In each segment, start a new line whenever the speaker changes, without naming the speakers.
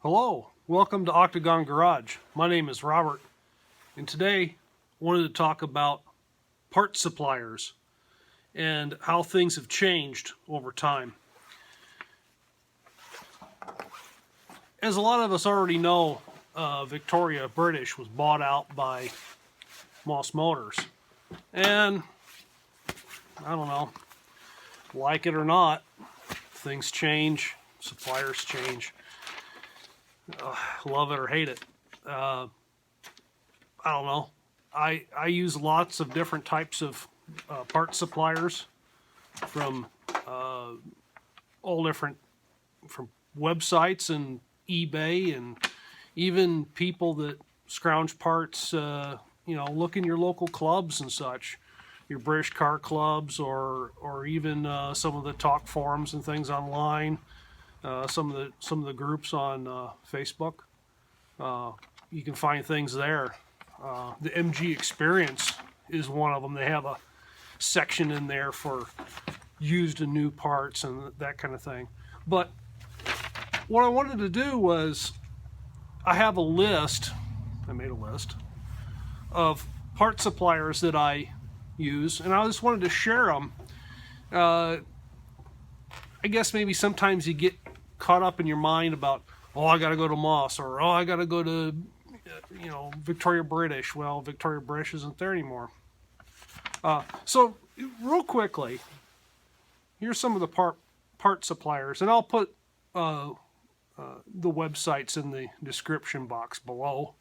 Hello, welcome to Octagon Garage. My name is Robert, and today I wanted to talk about part suppliers and how things have changed over time. As a lot of us already know, Victoria British was bought out by Moss Motors, and I don't know, like it or not, things change, suppliers change. Love it or hate it. I don't know. I use lots of different types of part suppliers from all different from websites and eBay, and even people that scrounge parts. Look in your local clubs and such, your British car clubs, or even some of the talk forums and things online. Some of the groups on Facebook, you can find things there. The MG Experience is one of them. They have a section in there for used and new parts and that kind of thing. But what I wanted to do was, I have a list. I made a list of part suppliers that I use, and I just wanted to share them. I guess maybe sometimes you get caught up in your mind about, oh, I got to go to Moss, or oh, I got to go to, Victoria British. Well, Victoria British isn't there anymore. So, real quickly, here's some of the part suppliers, and I'll put the websites in the description box below.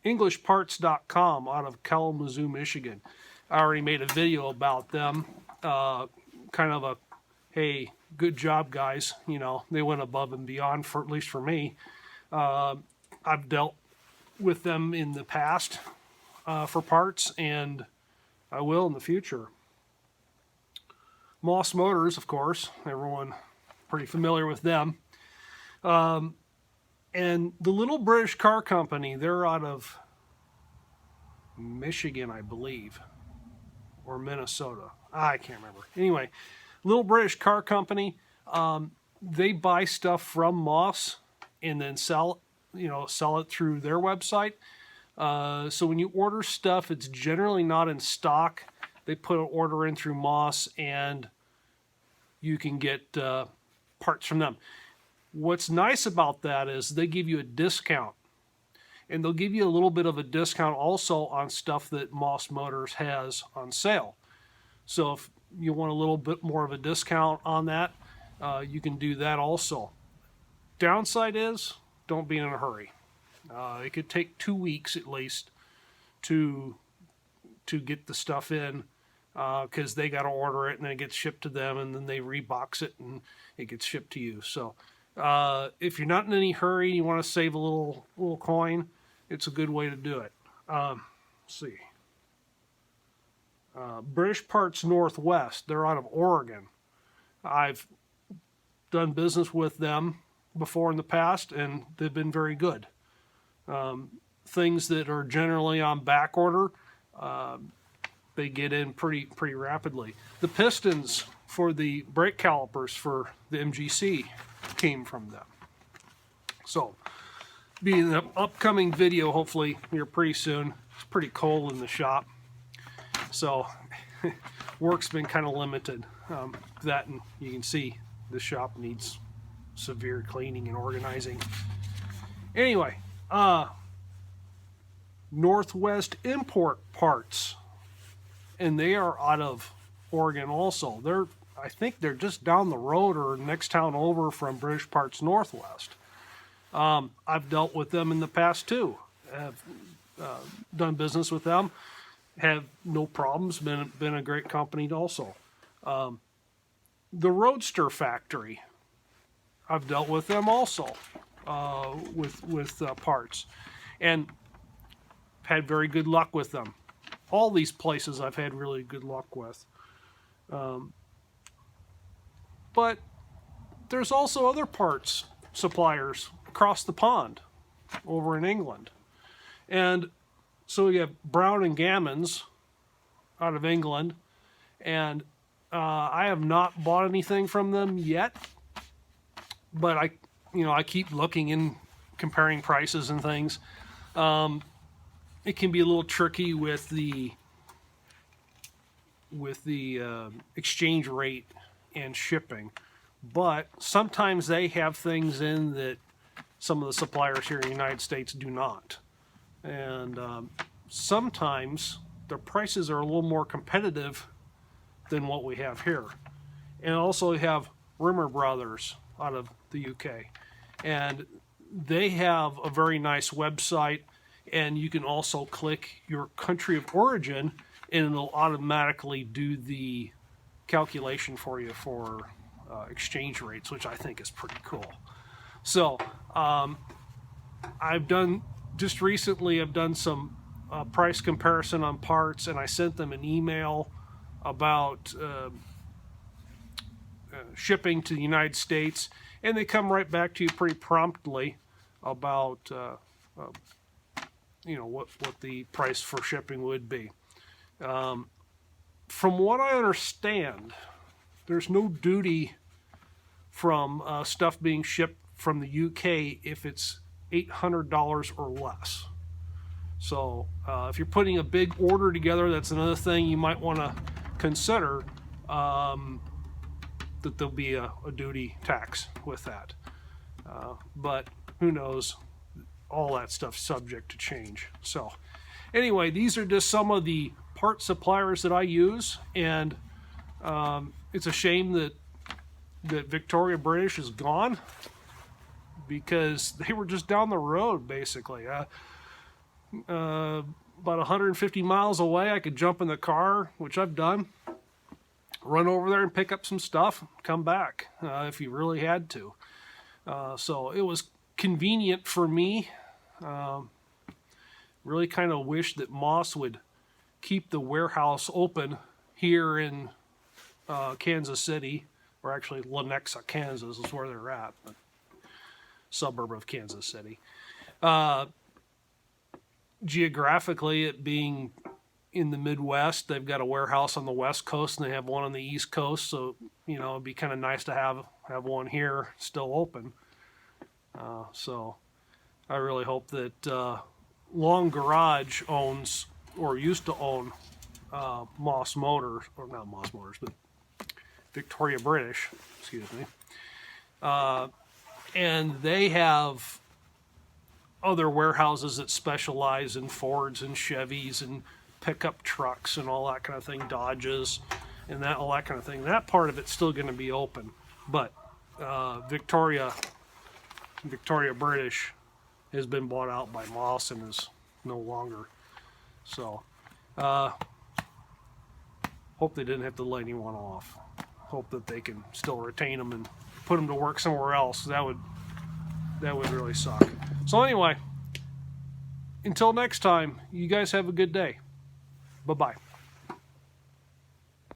EnglishParts.com out of Kalamazoo, Michigan. I already made a video about them. Kind of a, hey, good job, guys. They went above and beyond, for at least for me. I've dealt with them in the past for parts, and I will in the future. Moss Motors, of course, everyone pretty familiar with them. And the Little British Car Company, they're out of Michigan, I believe, or Minnesota. I can't remember. Anyway, Little British Car Company, they buy stuff from Moss and then sell it through their website. So when you order stuff, it's generally not in stock. They put an order in through Moss, and you can get parts from them. What's nice about that is they give you a discount, and they'll give you a little bit of a discount also on stuff that Moss Motors has on sale. So if you want a little bit more of a discount on that, you can do that also. Downside is, don't be in a hurry. It could take 2 weeks at least to get the stuff in, because they got to order it, and then it gets shipped to them, and then they rebox it, and it gets shipped to you. So if you're not in any hurry, you want to save a little coin, it's a good way to do it. Let's see. British Parts Northwest, they're out of Oregon. I've done business with them before in the past, and they've been very good. Things that are generally on back order, they get in pretty rapidly. The pistons for the brake calipers for the MGC came from them. So, being an upcoming video, hopefully here pretty soon. It's pretty cold in the shop, so work's been kind of limited. That, and you can see the shop needs severe cleaning and organizing. Anyway, Northwest Import Parts, and they are out of Oregon also. I think they're just down the road or next town over from British Parts Northwest. I've dealt with them in the past too. Have done business with them. Have no problems. Been a great company also. The Roadster factory, I've dealt with them also with parts, and had very good luck with them. All these places I've had really good luck with. But there's also other parts suppliers across the pond over in England. And so we have Brown and Gammons out of England, and I have not bought anything from them yet, but I keep looking and comparing prices and things. It can be a little tricky with the exchange rate and shipping, but sometimes they have things in that some of the suppliers here in the United States do not, and sometimes their prices are a little more competitive than what we have here. And also we have Rimmer Brothers out of the UK, and they have a very nice website, and you can also click your country of origin and it'll automatically do the calculation for you for exchange rates, which I think is pretty cool. So I've done some price comparison on parts, and I sent them an email about shipping to the United States, and they come right back to you pretty promptly about what the price for shipping would be. From what I understand, there's no duty from stuff being shipped from the UK if it's $800 or less. So if you're putting a big order together, that's another thing you might want to consider, that there'll be a duty tax with that. But who knows? All that stuff's subject to change. So anyway, these are just some of the part suppliers that I use, and it's a shame that Victoria British is gone, because they were just down the road basically. About 150 miles away, I could jump in the car, which I've done, run over there and pick up some stuff, come back if you really had to. So it was convenient for me. Really kind of wish that Moss would keep the warehouse open here in Kansas City, or actually Lenexa, Kansas is where they're at, a suburb of Kansas City. Geographically, it being in the Midwest, they've got a warehouse on the West Coast and they have one on the East Coast, so it'd be kind of nice to have one here still open. So I really hope that Long Garage owns, or used to own, Moss Motors, or not Moss Motors, but Victoria British, excuse me. And they have other warehouses that specialize in Fords and Chevys and pickup trucks and all that kind of thing, Dodges and all that kind of thing. That part of it's still going to be open, but Victoria British has been bought out by Moss and is no longer. So hope they didn't have to lay anyone off. Hope that they can still retain them and put them to work somewhere else. That would really suck. So anyway, until next time, you guys have a good day. Bye-bye.